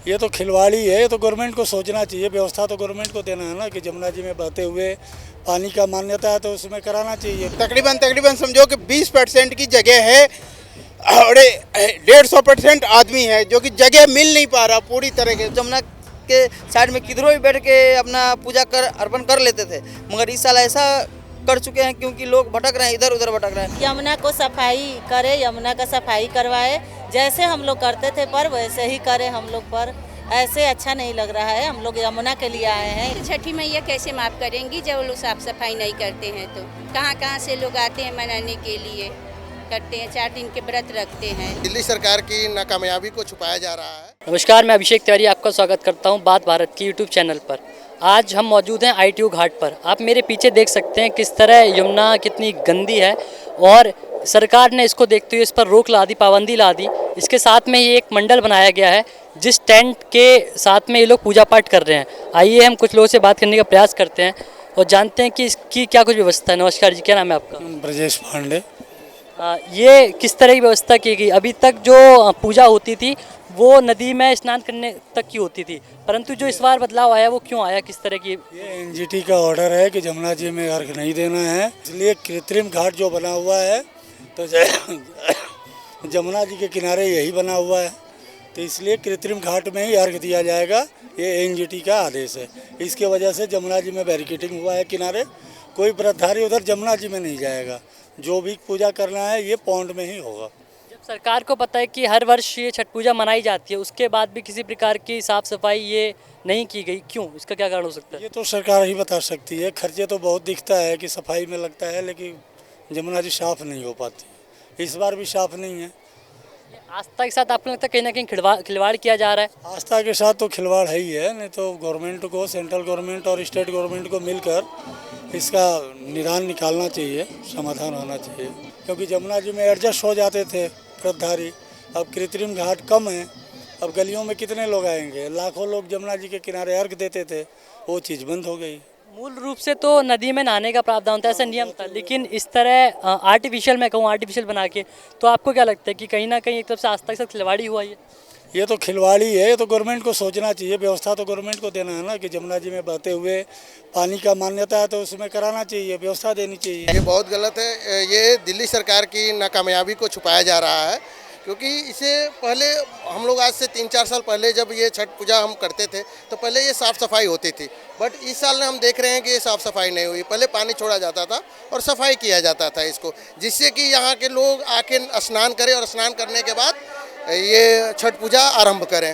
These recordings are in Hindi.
ये तो खिलवाड़ी है। ये तो गवर्नमेंट को सोचना चाहिए, व्यवस्था तो गवर्नमेंट को देना है ना कि जमुना जी में बहते हुए पानी का मान्यता है तो उसमें कराना चाहिए। तकरीबन समझो कि 20% की जगह है और 150% आदमी है जो कि जगह मिल नहीं पा रहा पूरी तरह के। जमुना के साइड में किधरों भी बैठ के अपना पूजा कर अर्पण कर लेते थे, मगर इस साल ऐसा कर चुके हैं क्योंकि लोग भटक रहे हैं, इधर उधर भटक रहे हैं। यमुना को सफाई करे, यमुना का सफाई करवाए, जैसे हम लोग करते थे पर वैसे ही करे हम लोग पर। ऐसे अच्छा नहीं लग रहा है। हम लोग यमुना के लिए आए हैं। छठी मैया कैसे माफ़ करेंगी जब वो लोग साफ सफाई नहीं करते हैं? तो कहाँ कहाँ से लोग आते हैं मनाने के लिए, करते हैं, 4 दिन के व्रत रखते हैं। दिल्ली सरकार की नाकामयाबी को छुपाया जा रहा है। नमस्कार, मैं अभिषेक तिवारी आपका स्वागत करता हूं बात भारत की यूट्यूब चैनल पर। आज हम मौजूद हैं ITO घाट पर। आप मेरे पीछे देख सकते हैं किस तरह यमुना कितनी गंदी है और सरकार ने इसको देखते हुए इस पर रोक ला दी, पाबंदी ला दी। इसके साथ में ये एक मंडल बनाया गया है जिस टेंट के साथ में ये लोग पूजा पाठ कर रहे हैं। आइए हम कुछ लोगों से बात करने का प्रयास करते हैं और जानते हैं कि इसकी क्या कुछ व्यवस्था है। नमस्कार जी, क्या नाम है आपका? ब्रजेश पांडे। ये किस तरह की व्यवस्था की गई? अभी तक जो पूजा होती थी वो नदी में स्नान करने तक की होती थी, परंतु जो इस बार बदलाव आया वो क्यों आया, किस तरह की? ये NGT का ऑर्डर है कि जमुना जी में अर्घ नहीं देना है, इसलिए कृत्रिम घाट जो बना हुआ है तो जमुना जी के किनारे यही बना हुआ है, तो इसलिए कृत्रिम घाट में ही अर्घ दिया जाएगा। ये NGT का आदेश है। इसके वजह से जमुना जी में बैरिकेडिंग हुआ है किनारे। कोई व्रतधारी उधर जमुना जी में नहीं जाएगा। जो भी पूजा करना है ये पौंड में ही होगा। जब सरकार को पता है कि हर वर्ष ये छठ पूजा मनाई जाती है, उसके बाद भी किसी प्रकार की साफ सफाई ये नहीं की गई, क्यों? इसका क्या कारण हो सकता है? ये तो सरकार ही बता सकती है। खर्चे तो बहुत दिखता है कि सफाई में लगता है, लेकिन जमुना जी साफ नहीं हो पाती। इस बार भी साफ नहीं है। आस्था के साथ आपको लगता है कहीं ना कहीं खिलवाड़ किया जा रहा है? आस्था के साथ तो खिलवाड़ है ही है, नहीं तो गवर्नमेंट को, सेंट्रल गवर्नमेंट और स्टेट गवर्नमेंट को मिलकर इसका निदान निकालना चाहिए, समाधान होना चाहिए। क्योंकि जमुना जी में एडजस्ट हो जाते थे व्रतधारी, अब कृत्रिम घाट कम है। अब गलियों में कितने लोग आएंगे? लाखों लोग जमुना जी के किनारे अर्घ देते थे, वो चीज़ बंद हो गई। मूल रूप से तो नदी में नहाने का प्रावधान था, ऐसा नियम था, लेकिन इस तरह आर्टिफिशियल, मैं कहूँ आर्टिफिशियल बना के, तो आपको क्या लगता है कि कहीं ना कहीं एक तरफ से आस्था के साथ खिलवाड़ी हुआ ये तो खिलवाड़ी है। ये तो गवर्नमेंट को सोचना चाहिए, व्यवस्था तो गवर्नमेंट को देना है ना कि जमुना जी में बहते हुए पानी का मान्यता है तो उसमें कराना चाहिए, व्यवस्था देनी चाहिए। ये बहुत गलत है। ये दिल्ली सरकार की नाकामयाबी को छुपाया जा रहा है, क्योंकि इसे पहले हम लोग आज से 3-4 साल पहले जब ये छठ पूजा हम करते थे तो पहले ये साफ़ सफाई होती थी, बट इस साल में हम देख रहे हैं कि ये साफ़ सफाई नहीं हुई। पहले पानी छोड़ा जाता था और सफाई किया जाता था इसको, जिससे कि यहाँ के लोग आके स्नान करें और स्नान करने के बाद ये छठ पूजा आरंभ करें।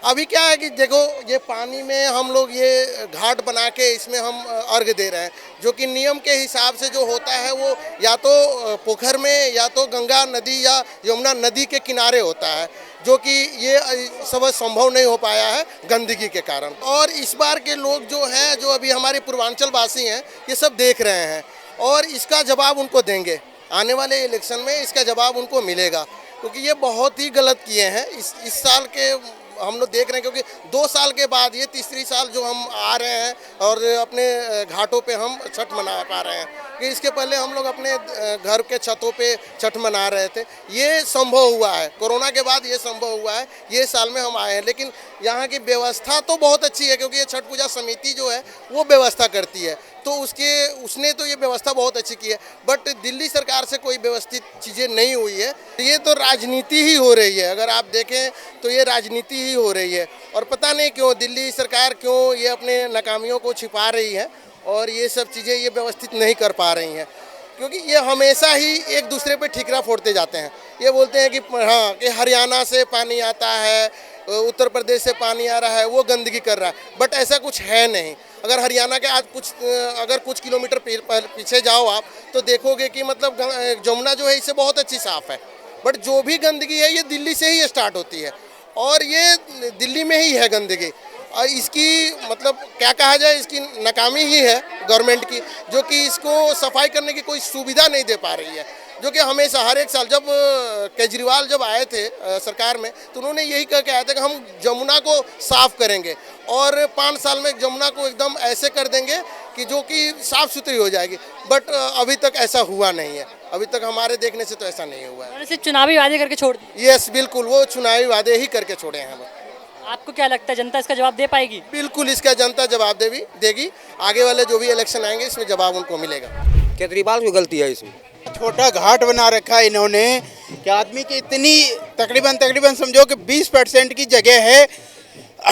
अभी क्या है कि देखो, ये पानी में हम लोग ये घाट बना के इसमें हम अर्घ दे रहे हैं, जो कि नियम के हिसाब से जो होता है वो या तो पोखर में या तो गंगा नदी या यमुना नदी के किनारे होता है, जो कि ये सब संभव नहीं हो पाया है गंदगी के कारण। और इस बार के लोग जो हैं, जो अभी हमारे पूर्वांचल वासी हैं, ये सब देख रहे हैं और इसका जवाब उनको देंगे। आने वाले इलेक्शन में इसका जवाब उनको मिलेगा, क्योंकि ये बहुत ही गलत किए हैं। इस साल के हम लोग देख रहे हैं, क्योंकि 2 साल के बाद ये तीसरी साल जो हम आ रहे हैं और अपने घाटों पे हम छठ मना पा रहे हैं, कि इसके पहले हम लोग अपने घर के छतों पे छठ मना रहे थे। ये संभव हुआ है, कोरोना के बाद ये संभव हुआ है, ये साल में हम आए हैं। लेकिन यहाँ की व्यवस्था तो बहुत अच्छी है, क्योंकि ये छठ पूजा समिति जो है वो व्यवस्था करती है, तो उसने तो ये व्यवस्था बहुत अच्छी की है। बट दिल्ली सरकार से कोई व्यवस्थित चीज़ें नहीं हुई है। ये तो राजनीति ही हो रही है। अगर आप देखें तो ये राजनीति ही हो रही है, और पता नहीं क्यों दिल्ली सरकार क्यों ये अपने नाकामियों को छिपा रही है और ये सब चीज़ें ये व्यवस्थित नहीं कर पा रही हैं, क्योंकि ये हमेशा ही एक दूसरे पे ठीकरा फोड़ते जाते हैं। ये बोलते हैं कि हाँ, कि हरियाणा से पानी आता है, उत्तर प्रदेश से पानी आ रहा है, वो गंदगी कर रहा है, बट ऐसा कुछ है नहीं। अगर हरियाणा के आज अगर कुछ किलोमीटर पीछे जाओ आप, तो देखोगे कि मतलब जमुना जो है इससे बहुत अच्छी साफ़ है, बट जो भी गंदगी है ये दिल्ली से ही स्टार्ट होती है और ये दिल्ली में ही है गंदगी। और इसकी मतलब क्या कहा जाए, इसकी नाकामी ही है गवर्नमेंट की, जो कि इसको सफाई करने की कोई सुविधा नहीं दे पा रही है। जो कि हमेशा हर एक साल जब केजरीवाल जब आए थे सरकार में, तो उन्होंने यही कह के आया था कि हम जमुना को साफ़ करेंगे और 5 साल में जमुना को एकदम ऐसे कर देंगे कि जो कि साफ़ सुथरी हो जाएगी। बट अभी तक ऐसा हुआ नहीं है। अभी तक हमारे देखने से तो ऐसा नहीं हुआ है। सिर्फ चुनावी वादे करके छोड़ दिए? यस, बिल्कुल, वो चुनावी वादे ही करके छोड़े हैं। आपको क्या लगता है जनता इसका जवाब दे पाएगी? बिल्कुल इसका जनता जवाब देगी। आगे वाले जो भी इलेक्शन आएंगे इसमें जवाब उनको मिलेगा। केजरीवाल की गलती है इसमें। छोटा घाट बना रखा है इन्होंने कि आदमी की इतनी तकरीबन समझो कि 20% की जगह है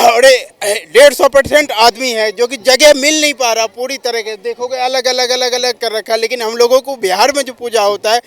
और 150% आदमी है जो कि जगह मिल नहीं पा रहा पूरी तरह के। देखोगे अलग अलग कर रखा है। लेकिन हम लोगों को बिहार में जो पूजा होता है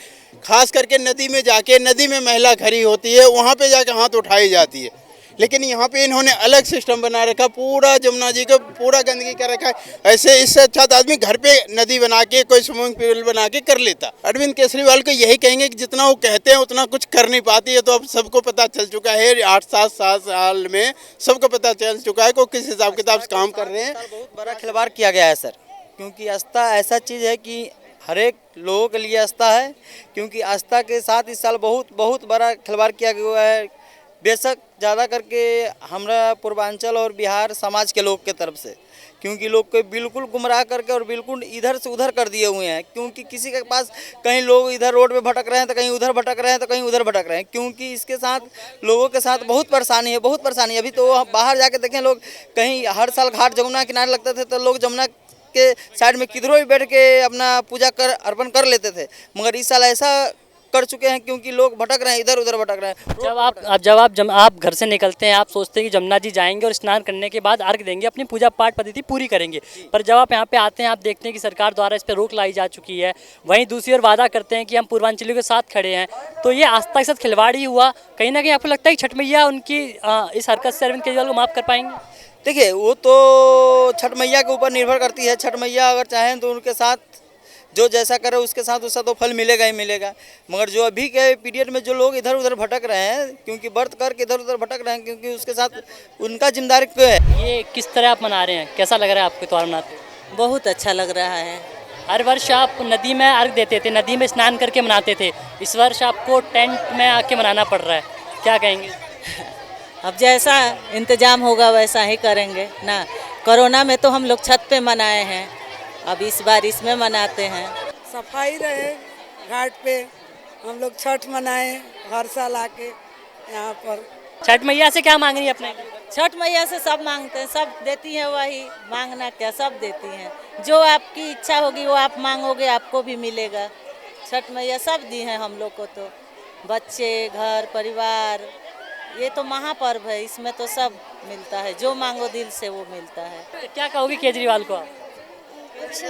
खास करके नदी में जाके, नदी में महिला खड़ी होती है, वहाँ पे जाके हाथ उठाई जाती है। लेकिन यहाँ पे इन्होंने अलग सिस्टम बना रखा, पूरा जमुना जी को पूरा गंदगी कर रखा है। ऐसे इससे अच्छा तो आदमी घर पे नदी बना के कोई स्विमिंग पूल बना के कर लेता। अरविंद केजरीवाल को यही कहेंगे कि जितना वो कहते हैं उतना कुछ कर नहीं पाती है। तो अब सबको पता चल चुका है 8-7 साल में सबको पता चल चुका है कि वो किस हिसाब किताब से काम कर रहे हैं। बहुत बड़ा खिलवाड़ किया गया है सर, क्योंकि आस्था ऐसा चीज़ है कि हर एक लोगों के लिए आस्था है, क्योंकि आस्था के साथ इस साल बहुत बड़ा खिलवाड़ किया गया है। बेशक ज़्यादा करके हमारा पूर्वांचल और बिहार समाज के लोग के तरफ से, क्योंकि लोग को बिल्कुल गुमराह करके और बिल्कुल इधर से उधर कर दिए हुए हैं। क्योंकि किसी के पास कहीं लोग इधर रोड पे भटक रहे हैं तो कहीं उधर भटक रहे हैं तो कहीं उधर भटक रहे हैं, क्योंकि इसके साथ लोगों के साथ बहुत परेशानी है। अभी तो बाहर जाके देखें, लोग कहीं हर साल घाट जमुना किनारे लगते थे तो लोग जमुना के साइड में किधरों भी बैठ के अपना पूजा कर अर्पण कर लेते थे, मगर इस साल ऐसा कर चुके हैं क्योंकि लोग भटक रहे हैं, इधर उधर भटक रहे हैं। जब आप घर से निकलते हैं, आप सोचते हैं कि जमुना जी जाएंगे और स्नान करने के बाद अर्घ देंगे, अपनी पूजा पाठ पद्धति पूरी करेंगे। पर जब आप यहाँ पे आते हैं, आप देखते हैं कि सरकार द्वारा इस पर रोक लाई जा चुकी है। वहीं दूसरी ओर वादा करते हैं कि हम पूर्वांचलियों के साथ खड़े हैं। तो ये आस्था के साथ खिलवाड़ ही हुआ। कहीं ना कहीं आपको लगता है कि छठ मैया उनकी इस हरकत से अरविंद केजरीवाल को माफ़ कर पाएंगे? देखिए, वो तो छठ मैया के ऊपर निर्भर करती है। छठ मैया अगर चाहें तो उनके साथ जो जैसा करे उसके साथ उसका तो फल मिलेगा ही मिलेगा। मगर जो अभी के पीरियड में जो लोग इधर उधर भटक रहे हैं, क्योंकि व्रत करके इधर उधर भटक रहे हैं, क्योंकि उसके साथ उनका जिम्मेदारी क्यों है। ये किस तरह आप मना रहे हैं, कैसा लग रहा है आपको त्योहार मनाते हुए? बहुत अच्छा लग रहा है। हर वर्ष आप नदी में अर्घ देते थे, नदी में स्नान करके मनाते थे। इस वर्ष आपको टेंट में आके मनाना पड़ रहा है, क्या कहेंगे? अब जैसा इंतजाम होगा वैसा ही करेंगे ना। कोरोना में तो हम लोग छत पे मनाए हैं, अब इस बार इसमें मनाते हैं। सफाई रहे घाट पे, हम लोग छठ मनाए हर साल आके यहाँ पर। छठ मैया से क्या मांग रही है अपने? छठ मैया से सब मांगते हैं, सब देती हैं। वही मांगना क्या, सब देती हैं। जो आपकी इच्छा होगी वो आप मांगोगे, आपको भी मिलेगा। छठ मैया सब दी हैं हम लोग को। तो बच्चे, घर परिवार, ये तो महापर्व है, इसमें तो सब मिलता है। जो मांगो दिल से वो मिलता है। क्या कहोगे केजरीवाल को आप? से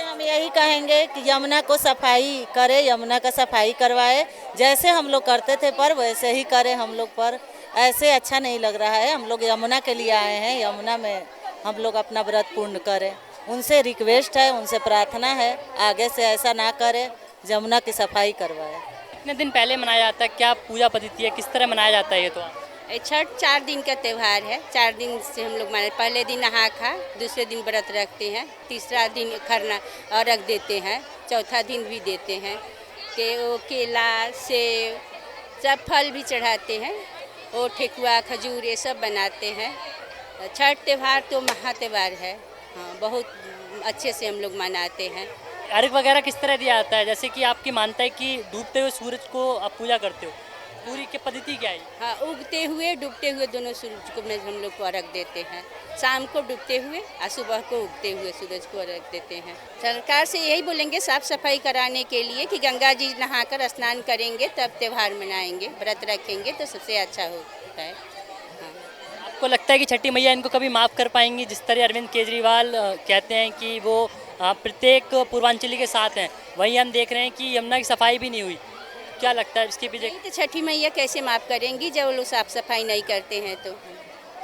हम यही कहेंगे कि यमुना को सफाई करे, यमुना का सफाई करवाए। जैसे हम लोग करते थे पर वैसे ही करें हम लोग पर। ऐसे अच्छा नहीं लग रहा है। हम लोग यमुना के लिए आए हैं, यमुना में हम लोग अपना व्रत पूर्ण करें। उनसे रिक्वेस्ट है, उनसे प्रार्थना है, आगे से ऐसा ना करें, यमुना की सफाई करवाए। कितने दिन पहले मनाया जाता है, क्या पूजा पद्धति है, किस तरह मनाया जाता है ये त्योहार? छठ 4 दिन का त्यौहार है। 4 दिन से हम लोग माने, पहले दिन नहा खा, दूसरे दिन व्रत रखते हैं, तीसरा दिन खरना और रख देते हैं, चौथा दिन भी देते हैं कि वो केला सेब सब फल भी चढ़ाते हैं, वो ठेकुआ खजूर ये सब बनाते हैं। छठ त्यौहार तो महा त्यौहार है। हाँ, बहुत अच्छे से हम लोग मनाते हैं। अर्घ वगैरह किस तरह दिया जाता है? जैसे कि आपकी मानता है कि डूबते हुए सूरज को आप पूजा करते हो, पूरी की पद्धति क्या है? हाँ, उगते हुए डूबते हुए दोनों सूरज को में हम लोग को अर्घ देते हैं। शाम को डूबते हुए और सुबह को उगते हुए सूरज को अर्घ देते हैं। सरकार से यही बोलेंगे साफ़ सफाई कराने के लिए कि गंगा जी नहाकर स्नान करेंगे तब त्यौहार मनाएंगे, व्रत रखेंगे तो सबसे अच्छा होता है। हाँ। आपको लगता है कि छठी मैया इनको कभी माफ़ कर पाएंगी? जिस तरह अरविंद केजरीवाल कहते हैं कि वो प्रत्येक पूर्वांचली के साथ हैं, वहीं हम देख रहे हैं कि यमुना की सफाई भी नहीं हुई। क्या लगता है इसके पीछे? तो छठी मैया कैसे माफ़ करेंगी जब वो लोग साफ़ सफाई नहीं करते हैं? तो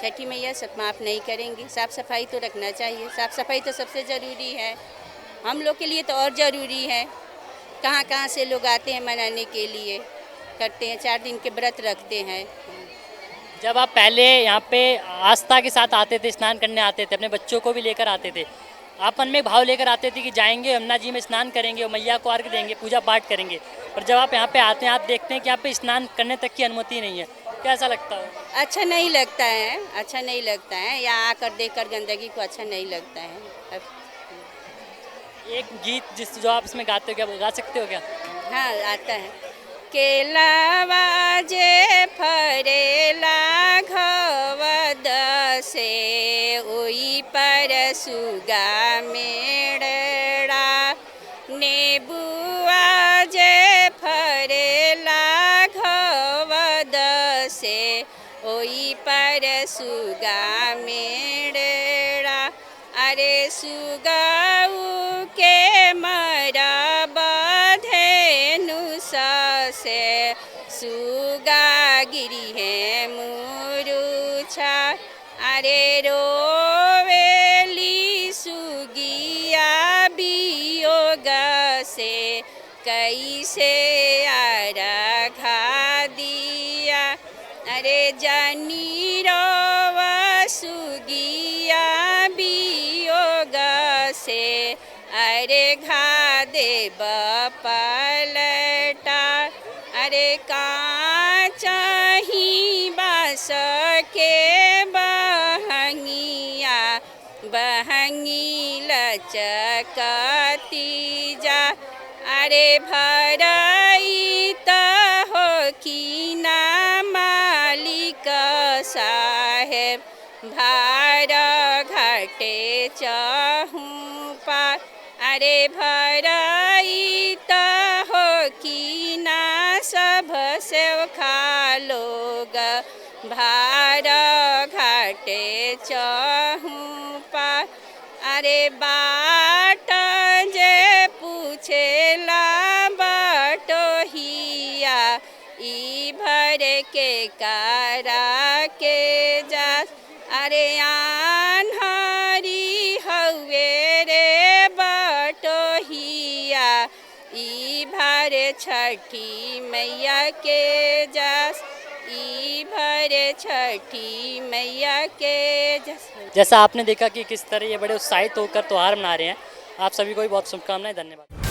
छठी मैया सब माफ़ नहीं करेंगी। साफ़ सफाई तो रखना चाहिए, साफ़ सफाई तो सबसे ज़रूरी है। हम लोग के लिए तो और ज़रूरी है। कहाँ कहाँ से लोग आते हैं मनाने के लिए, करते हैं, 4 दिन के व्रत रखते हैं। जब आप पहले यहाँ पे आस्था के साथ आते थे, स्नान करने आते थे, अपने बच्चों को भी लेकर आते थे, आप मन में भाव लेकर आते थे कि जाएंगे यमुना जी में स्नान करेंगे और मैया को अर्घ देंगे, पूजा पाठ करेंगे। पर जब आप यहाँ पे आते हैं, आप देखते हैं कि यहाँ पे स्नान करने तक की अनुमति नहीं है। कैसा लगता है? अच्छा नहीं लगता है, अच्छा नहीं लगता है। यहाँ आकर देखकर गंदगी को अच्छा नहीं लगता है। एक गीत जो आप इसमें गाते हो, क्या गा सकते हो क्या? हाँ, आता है। केलावा जे फरेला घव से ओई पर सुगा मेड़ड़ा नेबुआ जे फरेला घवद से ओई पर सुगा मेड़ड़ा अरे सुगाऊ के मरा बधेनु से सुगा गिरी है मुरुछा अरे रोवेली सुगिया वियोग से कैसे आराघा दिया अरे जानी रोवा सुगिया वियोग से अरे घा देब पलटा अरे काचही बास के बहंगिया बहंगी लचकती जा अरे भरई त हो की ना मालिक साहेब भार घाटे चहूँ पार अरे भरई त हो की ना सब से खा लोग भार घाटे चहूँ पार अरे बाट जे पूछेला बटोहिया ई भर के कारा के जा अरे आन्हरी हवे रे बटोहिया ई भर छठी मैया के जस ई भर छठी मैया के जस। जैसा आपने देखा कि किस तरह ये बड़े उत्साहित होकर त्यौहार मना रहे हैं। आप सभी को भी बहुत शुभकामनाएं, धन्यवाद।